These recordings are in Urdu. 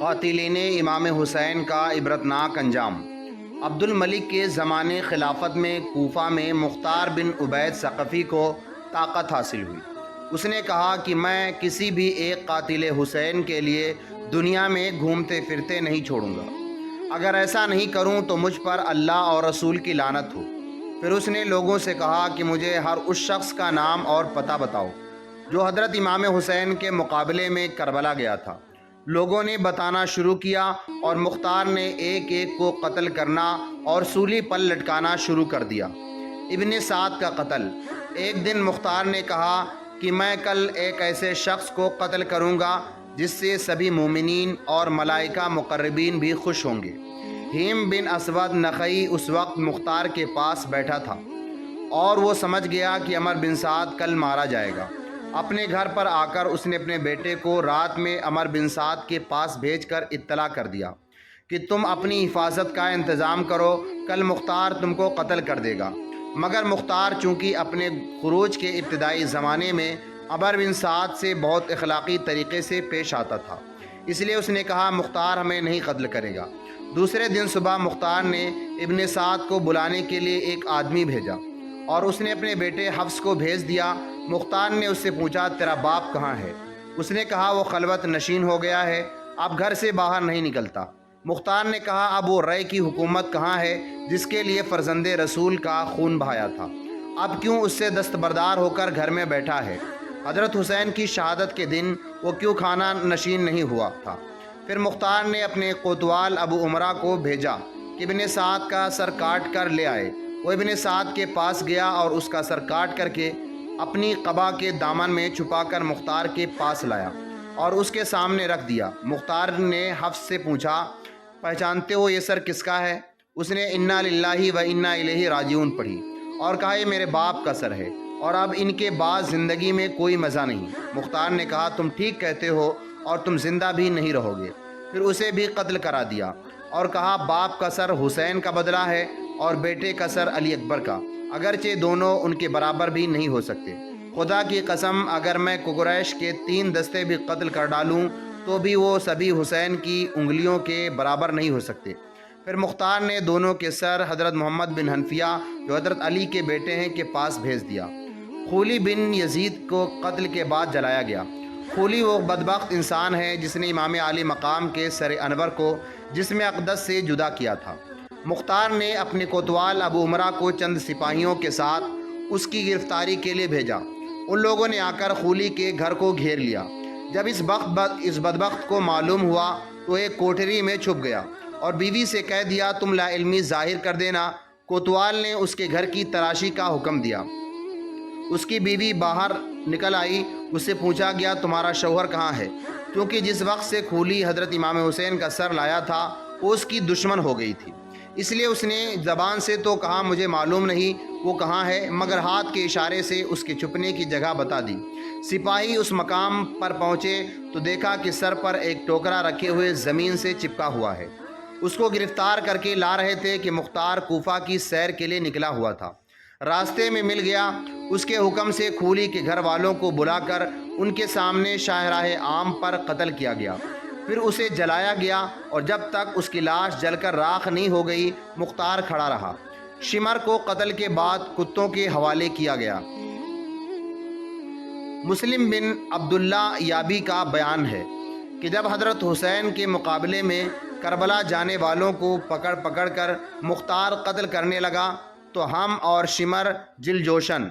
قاتلین امام حسین کا عبرتناک انجام۔ عبد الملک کے زمانے خلافت میں کوفہ میں مختار بن عبید ثقفی کو طاقت حاصل ہوئی۔ اس نے کہا کہ میں کسی بھی ایک قاتل حسین کے لیے دنیا میں گھومتے پھرتے نہیں چھوڑوں گا۔ اگر ایسا نہیں کروں تو مجھ پر اللہ اور رسول کی لعنت ہو۔ پھر اس نے لوگوں سے کہا کہ مجھے ہر اس شخص کا نام اور پتہ بتاؤ جو حضرت امام حسین کے مقابلے میں کربلا گیا تھا۔ لوگوں نے بتانا شروع کیا اور مختار نے ایک ایک کو قتل کرنا اور سولی پر لٹکانا شروع کر دیا۔ ابن سعد کا قتل۔ ایک دن مختار نے کہا کہ میں کل ایک ایسے شخص کو قتل کروں گا جس سے سبھی مومنین اور ملائکہ مقربین بھی خوش ہوں گے۔ ہیم بن اسود نخعی اس وقت مختار کے پاس بیٹھا تھا اور وہ سمجھ گیا کہ عمر بن سعد کل مارا جائے گا۔ اپنے گھر پر آ کر اس نے اپنے بیٹے کو رات میں عمر بن سعد کے پاس بھیج کر اطلاع کر دیا کہ تم اپنی حفاظت کا انتظام کرو، کل مختار تم کو قتل کر دے گا۔ مگر مختار چونکہ اپنے خروج کے ابتدائی زمانے میں عمر بن سعد سے بہت اخلاقی طریقے سے پیش آتا تھا، اس لیے اس نے کہا مختار ہمیں نہیں قتل کرے گا۔ دوسرے دن صبح مختار نے ابن سعد کو بلانے کے لیے ایک آدمی بھیجا اور اس نے اپنے بیٹے حفص کو بھیج دیا۔ مختار نے اس سے پوچھا تیرا باپ کہاں ہے؟ اس نے کہا وہ خلوت نشین ہو گیا ہے، اب گھر سے باہر نہیں نکلتا۔ مختار نے کہا اب وہ رے کی حکومت کہاں ہے جس کے لیے فرزند رسول کا خون بہایا تھا، اب کیوں اس سے دستبردار ہو کر گھر میں بیٹھا ہے؟ حضرت حسین کی شہادت کے دن وہ کیوں کھانا نشین نہیں ہوا تھا؟ پھر مختار نے اپنے کوتوال ابو عمرہ کو بھیجا کہ ابن سعد کا سر کاٹ کر لے آئے۔ وہ ابن سعد کے پاس گیا اور اس کا سر کاٹ کر کے اپنی قبا کے دامن میں چھپا کر مختار کے پاس لایا اور اس کے سامنے رکھ دیا۔ مختار نے حفص سے پوچھا پہچانتے ہو یہ سر کس کا ہے؟ اس نے انا للہ و انا الیہ راجعون پڑھی اور کہا یہ میرے باپ کا سر ہے اور اب ان کے بعد زندگی میں کوئی مزہ نہیں۔ مختار نے کہا تم ٹھیک کہتے ہو اور تم زندہ بھی نہیں رہو گے۔ پھر اسے بھی قتل کرا دیا اور کہا باپ کا سر حسین کا بدلہ ہے اور بیٹے کا سر علی اکبر کا، اگرچہ دونوں ان کے برابر بھی نہیں ہو سکتے۔ خدا کی قسم اگر میں قریش کے 3 دستے بھی قتل کر ڈالوں تو بھی وہ سبھی حسین کی انگلیوں کے برابر نہیں ہو سکتے۔ پھر مختار نے دونوں کے سر حضرت محمد بن حنفیہ جو حضرت علی کے بیٹے ہیں کے پاس بھیج دیا۔ خولی بن یزید کو قتل کے بعد جلایا گیا۔ خولی وہ بدبخت انسان ہے جس نے امام عالی مقام کے سر انور کو جسم اقدس سے جدا کیا تھا۔ مختار نے اپنے کوتوال ابو عمرہ کو چند سپاہیوں کے ساتھ اس کی گرفتاری کے لیے بھیجا۔ ان لوگوں نے آ کر خولی کے گھر کو گھیر لیا۔ جب اس بدبخت کو معلوم ہوا تو ایک کوٹری میں چھپ گیا اور بیوی سے کہہ دیا تم لا علمی ظاہر کر دینا۔ کوتوال نے اس کے گھر کی تلاشی کا حکم دیا۔ اس کی بیوی باہر نکل آئی، اس سے پوچھا گیا تمہارا شوہر کہاں ہے؟ کیونکہ جس وقت سے خولی حضرت امام حسین کا سر لایا تھا وہ اس کی دشمن ہو گئی تھی، اس لیے اس نے زبان سے تو کہا مجھے معلوم نہیں وہ کہاں ہے، مگر ہاتھ کے اشارے سے اس کے چھپنے کی جگہ بتا دی۔ سپاہی اس مقام پر پہنچے تو دیکھا کہ سر پر ایک ٹوکرا رکھے ہوئے زمین سے چپکا ہوا ہے۔ اس کو گرفتار کر کے لا رہے تھے کہ مختار کوفہ کی سیر کے لیے نکلا ہوا تھا۔ راستے میں مل گیا، اس کے حکم سے خولی کے گھر والوں کو بلا کر ان کے سامنے شاہراہ عام پر قتل کیا گیا۔ پھر اسے جلایا گیا اور جب تک اس کی لاش جل کر راکھ نہیں ہو گئی مختار کھڑا رہا۔ شمر کو قتل کے بعد کتوں کے حوالے کیا گیا۔ مسلم بن عبداللہ یابی کا بیان ہے کہ جب حضرت حسین کے مقابلے میں کربلا جانے والوں کو پکڑ پکڑ کر مختار قتل کرنے لگا تو ہم اور شمر جل جوشن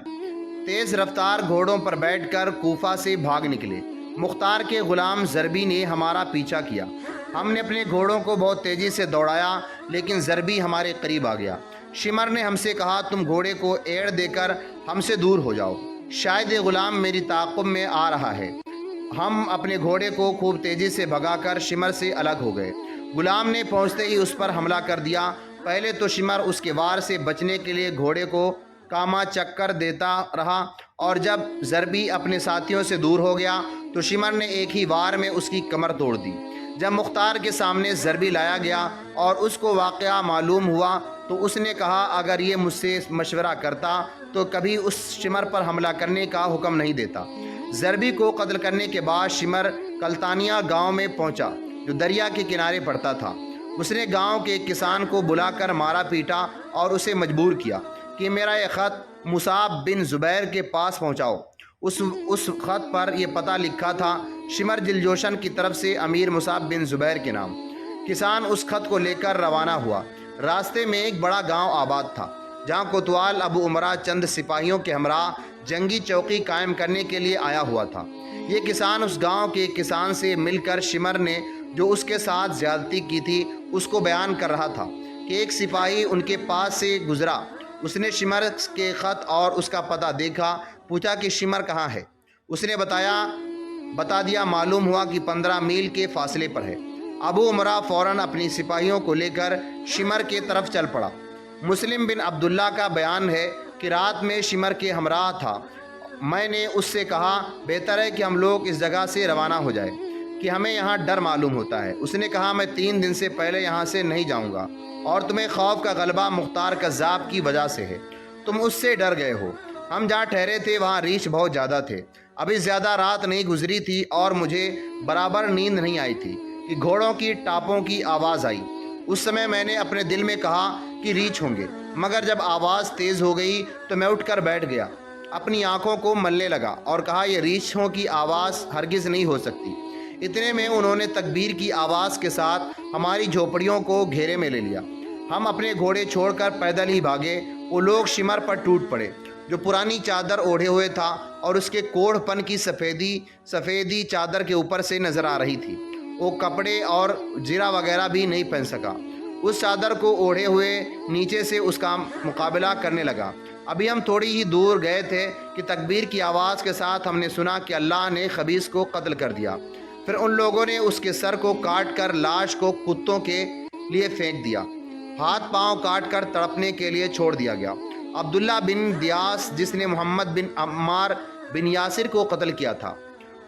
تیز رفتار گھوڑوں پر بیٹھ کر کوفہ سے بھاگ نکلے۔ مختار کے غلام زربی نے ہمارا پیچھا کیا۔ ہم نے اپنے گھوڑوں کو بہت تیزی سے دوڑایا لیکن زربی ہمارے قریب آ گیا۔ شمر نے ہم سے کہا تم گھوڑے کو ایڑ دے کر ہم سے دور ہو جاؤ، شاید یہ غلام میری تعاقب میں آ رہا ہے۔ ہم اپنے گھوڑے کو خوب تیزی سے بھگا کر شمر سے الگ ہو گئے۔ غلام نے پہنچتے ہی اس پر حملہ کر دیا۔ پہلے تو شمر اس کے وار سے بچنے کے لیے گھوڑے کو کاما چکر دیتا رہا اور جب زربی اپنے ساتھیوں سے دور ہو گیا تو شمر نے ایک ہی وار میں اس کی کمر توڑ دی۔ جب مختار کے سامنے زربی لایا گیا اور اس کو واقعہ معلوم ہوا تو اس نے کہا اگر یہ مجھ سے مشورہ کرتا تو کبھی اس شمر پر حملہ کرنے کا حکم نہیں دیتا۔ زربی کو قتل کرنے کے بعد شمر کلتانیہ گاؤں میں پہنچا جو دریا کے کنارے پڑتا تھا۔ اس نے گاؤں کے ایک کسان کو بلا کر مارا پیٹا اور اسے مجبور کیا کہ میرا یہ خط مصعب بن زبیر کے پاس پہنچاؤ۔ اس خط پر یہ پتہ لکھا تھا، شمر جلجوشن کی طرف سے امیر مصعب بن زبیر کے نام۔ کسان اس خط کو لے کر روانہ ہوا۔ راستے میں ایک بڑا گاؤں آباد تھا جہاں کوتوال ابو عمرہ چند سپاہیوں کے ہمراہ جنگی چوکی قائم کرنے کے لیے آیا ہوا تھا۔ یہ کسان اس گاؤں کے ایک کسان سے مل کر شمر نے جو اس کے ساتھ زیادتی کی تھی اس کو بیان کر رہا تھا کہ ایک سپاہی ان کے پاس سے گزرا۔ اس نے شمر کے خط اور اس کا پتہ دیکھا، پوچھا کہ شمر کہاں ہے۔ اس نے بتا دیا، معلوم ہوا کہ 15 میل کے فاصلے پر ہے۔ ابو عمرہ فوراً اپنی سپاہیوں کو لے کر شمر کے طرف چل پڑا۔ مسلم بن عبداللہ کا بیان ہے کہ رات میں شمر کے ہمراہ تھا۔ میں نے اس سے کہا بہتر ہے کہ ہم لوگ اس جگہ سے روانہ ہو جائیں کہ ہمیں یہاں ڈر معلوم ہوتا ہے۔ اس نے کہا میں 3 دن سے پہلے یہاں سے نہیں جاؤں گا اور تمہیں خوف کا غلبہ مختار کذاب کی وجہ سے ہے، تم اس سے ڈر گئے ہو۔ ہم جہاں ٹھہرے تھے وہاں ریچھ بہت زیادہ تھے، ابھی زیادہ رات نہیں گزری تھی اور مجھے برابر نیند نہیں آئی تھی کہ گھوڑوں کی ٹاپوں کی آواز آئی۔ اس سمے میں نے اپنے دل میں کہا کہ ریچھ ہوں گے، مگر جب آواز تیز ہو گئی تو میں اٹھ کر بیٹھ گیا، اپنی آنکھوں کو ملنے لگا اور کہا یہ ریچھوں کی آواز ہرگز نہیں ہو سکتی۔ اتنے میں انہوں نے تکبیر کی آواز کے ساتھ ہماری جھوپڑیوں کو گھیرے میں لے لیا۔ ہم اپنے گھوڑے چھوڑ کر پیدل ہی بھاگے۔ وہ لوگ شمر پر ٹوٹ پڑے جو پرانی چادر اوڑھے ہوئے تھا اور اس کے کوڑھ پن کی سفیدی چادر کے اوپر سے نظر آ رہی تھی۔ وہ کپڑے اور زرہ وغیرہ بھی نہیں پہن سکا۔ اس چادر کو اوڑھے ہوئے نیچے سے اس کا مقابلہ کرنے لگا۔ ابھی ہم تھوڑی ہی دور گئے تھے کہ تکبیر کی آواز کے ساتھ ہم نے سنا کہ اللہ نے خبیث کو قتل کر دیا۔ پھر ان لوگوں نے اس کے سر کو کاٹ کر لاش کو کتوں کے لیے پھینک دیا۔ ہاتھ پاؤں کاٹ کر تڑپنے کے لیے چھوڑ دیا گیا۔ عبداللہ بن دیاس جس نے محمد بن عمار بن یاسر کو قتل کیا تھا،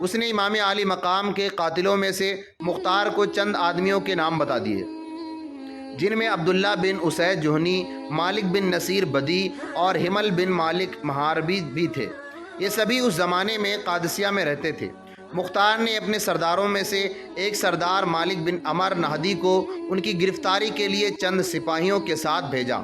اس نے امام عالی مقام کے قاتلوں میں سے مختار کو چند آدمیوں کے نام بتا دیے، جن میں عبداللہ بن اسید جوہنی، مالک بن نصیر بدی اور حمل بن مالک محاربی بھی تھے۔ یہ سبھی اس زمانے میں قادسیہ میں رہتے تھے۔ مختار نے اپنے سرداروں میں سے ایک سردار مالک بن عمر نہدی کو ان کی گرفتاری کے لیے چند سپاہیوں کے ساتھ بھیجا۔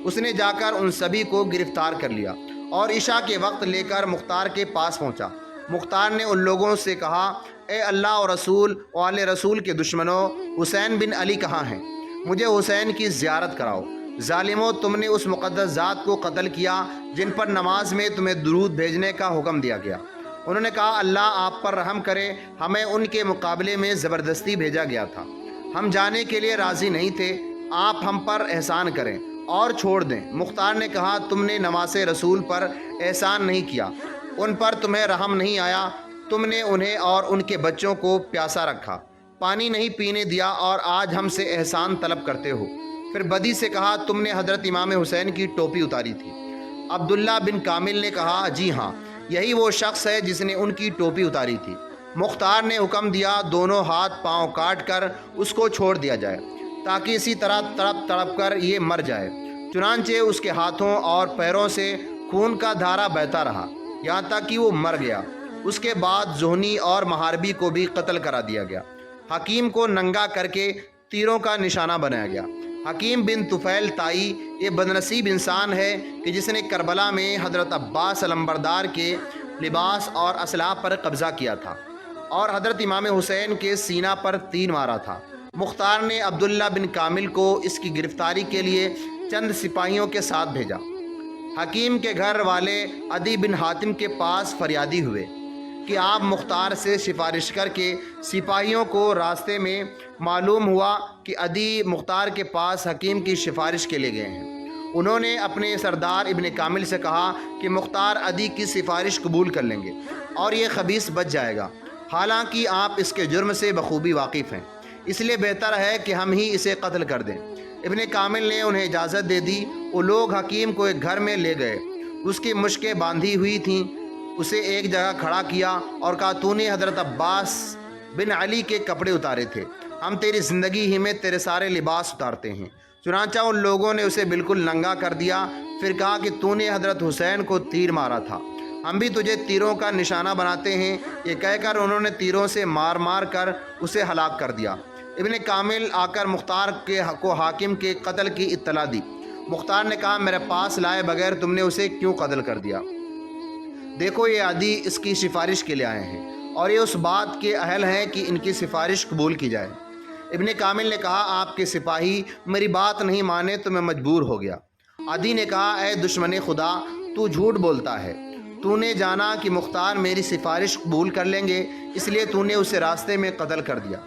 اس نے جا کر ان سبھی کو گرفتار کر لیا اور عشاء کے وقت لے کر مختار کے پاس پہنچا۔ مختار نے ان لوگوں سے کہا اے اللہ اور رسول و آل رسول کے دشمنوں، حسین بن علی کہاں ہیں؟ مجھے حسین کی زیارت کراؤ۔ ظالموں، تم نے اس مقدس ذات کو قتل کیا جن پر نماز میں تمہیں درود بھیجنے کا حکم دیا گیا۔ انہوں نے کہا اللہ آپ پر رحم کرے، ہمیں ان کے مقابلے میں زبردستی بھیجا گیا تھا، ہم جانے کے لیے راضی نہیں تھے، آپ ہم پر احسان کریں اور چھوڑ دیں۔ مختار نے کہا تم نے نواز رسول پر احسان نہیں کیا، ان پر تمہیں رحم نہیں آیا، تم نے انہیں اور ان کے بچوں کو پیاسا رکھا، پانی نہیں پینے دیا اور آج ہم سے احسان طلب کرتے ہو۔ پھر بدی سے کہا تم نے حضرت امام حسین کی ٹوپی اتاری تھی۔ عبداللہ بن کامل نے کہا جی ہاں، یہی وہ شخص ہے جس نے ان کی ٹوپی اتاری تھی۔ مختار نے حکم دیا دونوں ہاتھ پاؤں کاٹ کر اس کو چھوڑ دیا جائے تاکہ اسی طرح تڑپ تڑپ کر یہ مر جائے۔ چنانچہ اس کے ہاتھوں اور پیروں سے خون کا دھارا بہتا رہا یہاں تک کہ وہ مر گیا۔ اس کے بعد زہنی اور محاربی کو بھی قتل کرا دیا گیا۔ حکیم کو ننگا کر کے تیروں کا نشانہ بنایا گیا۔ حکیم بن طفیل تائی یہ بدنصیب انسان ہے کہ جس نے کربلا میں حضرت عباس علمبردار کے لباس اور اسلحہ پر قبضہ کیا تھا اور حضرت امام حسین کے سینہ پر تیر مارا تھا۔ مختار نے عبداللہ بن کامل کو اس کی گرفتاری کے لیے چند سپاہیوں کے ساتھ بھیجا۔ حکیم کے گھر والے عدی بن حاتم کے پاس فریادی ہوئے کہ آپ مختار سے سفارش کر کے سپاہیوں کو راستے میں معلوم ہوا کہ عدی مختار کے پاس حکیم کی سفارش کے لیے گئے ہیں۔ انہوں نے اپنے سردار ابن کامل سے کہا کہ مختار عدی کی سفارش قبول کر لیں گے اور یہ خبیث بچ جائے گا، حالانکہ آپ اس کے جرم سے بخوبی واقف ہیں، اس لیے بہتر ہے کہ ہم ہی اسے قتل کر دیں۔ ابن کامل نے انہیں اجازت دے دی۔ وہ لوگ حکیم کو ایک گھر میں لے گئے، اس کی مشکیں باندھی ہوئی تھیں، اسے ایک جگہ کھڑا کیا اور کہا تو نے حضرت عباس بن علی کے کپڑے اتارے تھے، ہم تیری زندگی ہی میں تیرے سارے لباس اتارتے ہیں۔ چنانچہ ان لوگوں نے اسے بالکل ننگا کر دیا۔ پھر کہا کہ تو نے حضرت حسین کو تیر مارا تھا، ہم بھی تجھے تیروں کا نشانہ بناتے ہیں۔ یہ کہہ کر انہوں نے تیروں سے مار مار کر اسے ہلاک کر دیا۔ ابن کامل آ کر مختار کو حاکم کے قتل کی اطلاع دی۔ مختار نے کہا میرے پاس لائے بغیر تم نے اسے کیوں قتل کر دیا؟ دیکھو یہ عادی اس کی سفارش کے لیے آئے ہیں اور یہ اس بات کے اہل ہیں کہ ان کی سفارش قبول کی جائے۔ ابن کامل نے کہا آپ کے سپاہی میری بات نہیں مانے تو میں مجبور ہو گیا۔ عدی نے کہا اے دشمن خدا تو جھوٹ بولتا ہے، تو نے جانا کہ مختار میری سفارش قبول کر لیں گے اس لیے تو نے اسے راستے میں قتل کر دیا،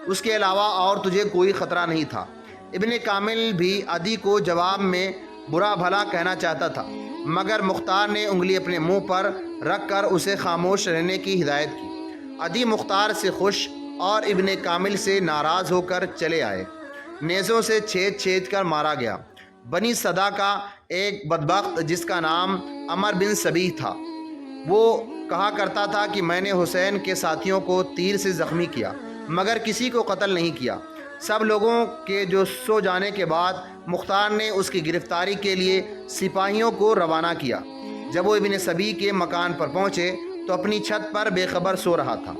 اس کے علاوہ اور تجھے کوئی خطرہ نہیں تھا۔ ابن کامل بھی عدی کو جواب میں برا بھلا کہنا چاہتا تھا مگر مختار نے انگلی اپنے منہ پر رکھ کر اسے خاموش رہنے کی ہدایت کی۔ عدی مختار سے خوش اور ابن کامل سے ناراض ہو کر چلے آئے۔ نیزوں سے چھید چھید کر مارا گیا۔ بنی صدا کا ایک بدبخت جس کا نام عمر بن سبیح تھا، وہ کہا کرتا تھا کہ میں نے حسین کے ساتھیوں کو تیر سے زخمی کیا مگر کسی کو قتل نہیں کیا۔ سب لوگوں کے جو سو جانے کے بعد مختار نے اس کی گرفتاری کے لیے سپاہیوں کو روانہ کیا۔ جب وہ ابن سبیح کے مکان پر پہنچے تو اپنی چھت پر بے خبر سو رہا تھا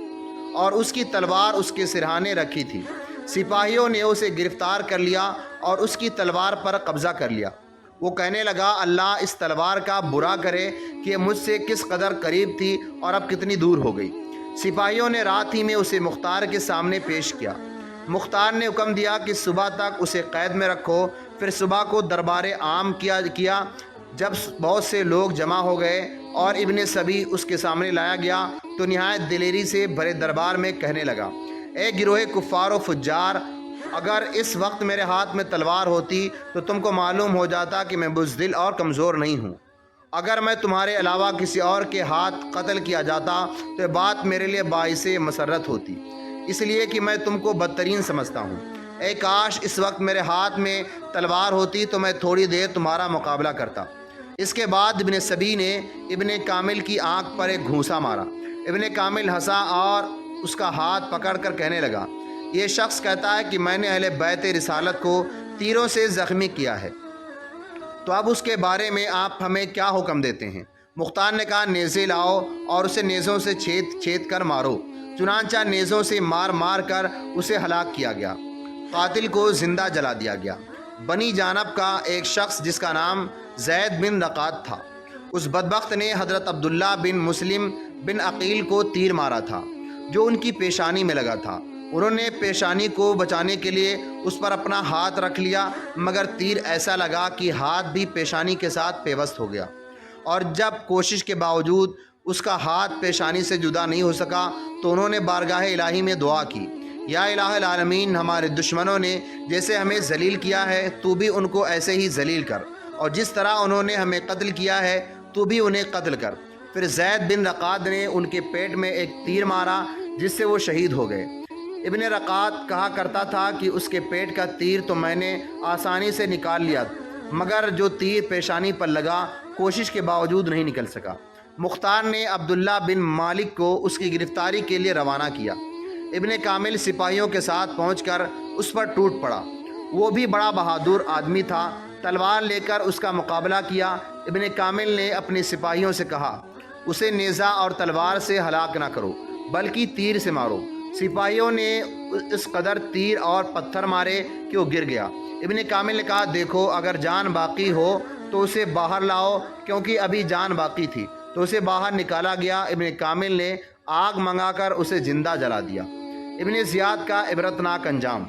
اور اس کی تلوار اس کے سرہانے رکھی تھی۔ سپاہیوں نے اسے گرفتار کر لیا اور اس کی تلوار پر قبضہ کر لیا۔ وہ کہنے لگا اللہ اس تلوار کا برا کرے کہ یہ مجھ سے کس قدر قریب تھی اور اب کتنی دور ہو گئی۔ سپاہیوں نے رات ہی میں اسے مختار کے سامنے پیش کیا۔ مختار نے حکم دیا کہ صبح تک اسے قید میں رکھو۔ پھر صبح کو دربار عام کیا۔ جب بہت سے لوگ جمع ہو گئے اور ابن سبیح اس کے سامنے لایا گیا تو نہایت دلیری سے بھرے دربار میں کہنے لگا اے گروہ کفار و فجار، اگر اس وقت میرے ہاتھ میں تلوار ہوتی تو تم کو معلوم ہو جاتا کہ میں بزدل اور کمزور نہیں ہوں۔ اگر میں تمہارے علاوہ کسی اور کے ہاتھ قتل کیا جاتا تو یہ بات میرے لیے باعث مسرت ہوتی، اس لیے کہ میں تم کو بدترین سمجھتا ہوں۔ اے کاش اس وقت میرے ہاتھ میں تلوار ہوتی تو میں تھوڑی دیر تمہارا مقابلہ کرتا۔ اس کے بعد ابن سبیح نے ابن کامل کی آنکھ پر ایک گھونسا مارا۔ ابن کامل ہنسا اور اس کا ہاتھ پکڑ کر کہنے لگا یہ شخص کہتا ہے کہ میں نے اہل بیت رسالت کو تیروں سے زخمی کیا ہے، تو اب اس کے بارے میں آپ ہمیں کیا حکم دیتے ہیں؟ مختار نے کہا نیزے لاؤ اور اسے نیزوں سے چھید چھید کر مارو۔ چنانچہ نیزوں سے مار مار کر اسے ہلاک کیا گیا۔ قاتل کو زندہ جلا دیا گیا۔ بنی جانب کا ایک شخص جس کا نام زید بن رقات تھا، اس بدبخت نے حضرت عبداللہ بن مسلم بن عقیل کو تیر مارا تھا جو ان کی پیشانی میں لگا تھا۔ انہوں نے پیشانی کو بچانے کے لیے اس پر اپنا ہاتھ رکھ لیا مگر تیر ایسا لگا کہ ہاتھ بھی پیشانی کے ساتھ پیوست ہو گیا، اور جب کوشش کے باوجود اس کا ہاتھ پیشانی سے جدا نہیں ہو سکا تو انہوں نے بارگاہ الہی میں دعا کی یا الہ العالمین، ہمارے دشمنوں نے جیسے ہمیں ذلیل کیا ہے تو بھی ان کو ایسے ہی ذلیل کر، اور جس طرح انہوں نے ہمیں قتل کیا ہے تو بھی انہیں قتل کر۔ پھر زید بن رقات نے ان کے پیٹ میں ایک تیر مارا جس سے وہ شہید ہو گئے۔ ابن رقات کہا کرتا تھا کہ اس کے پیٹ کا تیر تو میں نے آسانی سے نکال لیا مگر جو تیر پیشانی پر لگا کوشش کے باوجود نہیں نکل سکا۔ مختار نے عبداللہ بن مالک کو اس کی گرفتاری کے لیے روانہ کیا۔ ابن کامل سپاہیوں کے ساتھ پہنچ کر اس پر ٹوٹ پڑا۔ وہ بھی بڑا بہادر آدمی تھا، تلوار لے کر اس کا مقابلہ کیا۔ ابن کامل نے اپنے سپاہیوں سے کہا اسے نیزہ اور تلوار سے ہلاک نہ کرو بلکہ تیر سے مارو۔ سپاہیوں نے اس قدر تیر اور پتھر مارے کہ وہ گر گیا۔ ابن کامل نے کہا دیکھو اگر جان باقی ہو تو اسے باہر لاؤ، کیونکہ ابھی جان باقی تھی تو اسے باہر نکالا گیا۔ ابن کامل نے آگ منگا کر اسے زندہ جلا دیا۔ ابن زیاد کا عبرتناک انجام۔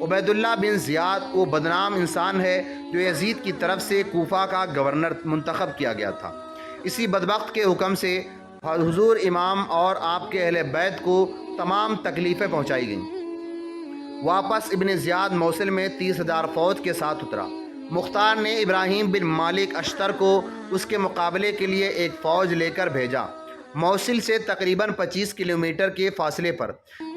عبیداللہ بن زیاد وہ بدنام انسان ہے جو یزید کی طرف سے کوفہ کا گورنر منتخب کیا گیا تھا۔ اسی بدبخت کے حکم سے حضور امام اور آپ کے اہل بیت کو تمام تکلیفیں پہنچائی گئیں۔ واپس ابن زیاد موصل میں 30,000 فوج کے ساتھ اترا۔ مختار نے ابراہیم بن مالک اشتر کو اس کے مقابلے کے لیے ایک فوج لے کر بھیجا۔ موصل سے تقریباً 25 کلومیٹر کے فاصلے پر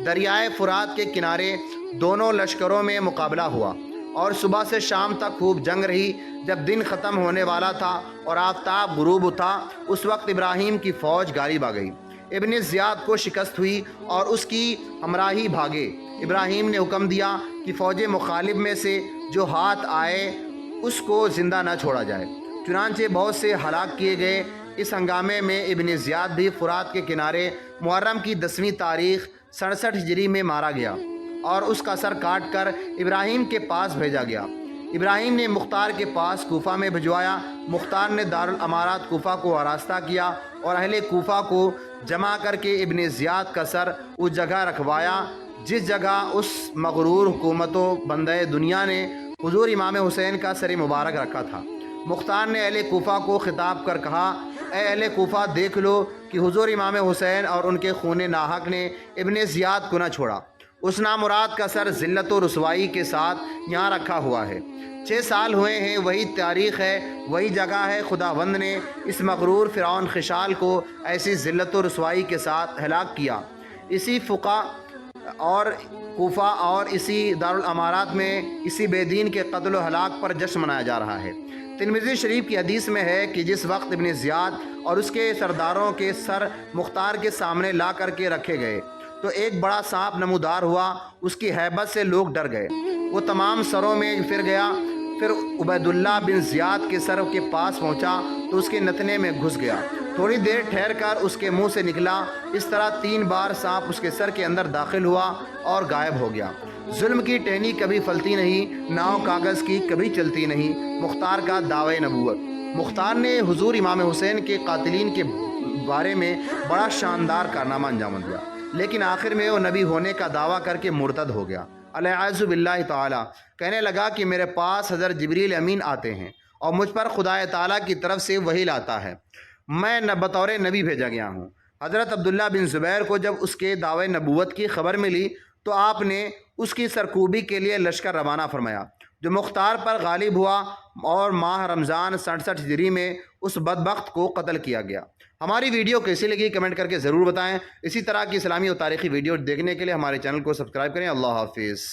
دریائے فرات کے کنارے دونوں لشکروں میں مقابلہ ہوا اور صبح سے شام تک خوب جنگ رہی۔ جب دن ختم ہونے والا تھا اور آفتاب غروب تھا اس وقت ابراہیم کی فوج غالب آ گئی۔ ابن زیاد کو شکست ہوئی اور اس کی ہمراہی بھاگے۔ ابراہیم نے حکم دیا کہ فوج مخالف میں سے جو ہاتھ آئے اس کو زندہ نہ چھوڑا جائے، چنانچہ بہت سے ہلاک کیے گئے۔ اس ہنگامے میں ابن زیاد بھی فرات کے کنارے محرم کی 10ویں تاریخ 67 ہجری میں مارا گیا۔ اور اس کا سر کاٹ کر ابراہیم کے پاس بھیجا گیا۔ ابراہیم نے مختار کے پاس کوفہ میں بھجوایا۔ مختار نے دارالامارات کوفہ کو آراستہ کیا اور اہل کوفہ کو جمع کر کے ابن زیاد کا سر اس جگہ رکھوایا جس جگہ اس مغرور حکومت و بندہ دنیا نے حضور امام حسین کا سر مبارک رکھا تھا۔ مختار نے اہل کوفہ کو خطاب کر کہا، اے اہل کوفہ، دیکھ لو کہ حضور امام حسین اور ان کے خون ناحق نے ابن زیاد کو نہ چھوڑا۔ اس نامراد کا سر ذلت و رسوائی کے ساتھ یہاں رکھا ہوا ہے۔ 6 سال ہوئے ہیں، وہی تاریخ ہے، وہی جگہ ہے۔ خداوند نے اس مغرور فرعون خشال کو ایسی ذلت و رسوائی کے ساتھ ہلاک کیا۔ اسی فقہ اور کوفہ اور اسی دارالامارات میں اسی بے دین کے قتل و ہلاک پر جشن منایا جا رہا ہے۔ ترمذی شریف کی حدیث میں ہے کہ جس وقت ابن زیاد اور اس کے سرداروں کے سر مختار کے سامنے لا کر کے رکھے گئے تو ایک بڑا سانپ نمودار ہوا۔ اس کی ہیبت سے لوگ ڈر گئے۔ وہ تمام سروں میں پھر گیا، پھر عبید اللہ بن زیاد کے سر کے پاس پہنچا تو اس کے نتنے میں گھس گیا۔ تھوڑی دیر ٹھہر کر اس کے منہ سے نکلا۔ اس طرح 3 بار سانپ اس کے سر کے اندر داخل ہوا اور غائب ہو گیا۔ ظلم کی ٹہنی کبھی پھلتی نہیں، ناؤ کاغذ کی کبھی چلتی نہیں۔ مختار کا دعوی نبوت۔ مختار نے حضور امام حسین کے قاتلین کے بارے میں بڑا شاندار کارنامہ انجام دیا، لیکن آخر میں وہ نبی ہونے کا دعویٰ کر کے مرتد ہو گیا۔ العیاذ باللہ تعالیٰ کہنے لگا کہ میرے پاس حضرت جبریل امین آتے ہیں اور مجھ پر خدا تعالیٰ کی طرف سے وحی لاتا ہے، میں بطور نبی بھیجا گیا ہوں۔ حضرت عبداللہ بن زبیر کو جب اس کے دعوے نبوت کی خبر ملی تو آپ نے اس کی سرکوبی کے لیے لشکر روانہ فرمایا جو مختار پر غالب ہوا اور ماہ رمضان 67 ہجری میں اس بدبخت کو قتل کیا گیا۔ ہماری ویڈیو کیسی لگی کمنٹ کر کے ضرور بتائیں۔ اسی طرح کی اسلامی اور تاریخی ویڈیو دیکھنے کے لیے ہمارے چینل کو سبسکرائب کریں۔ اللہ حافظ۔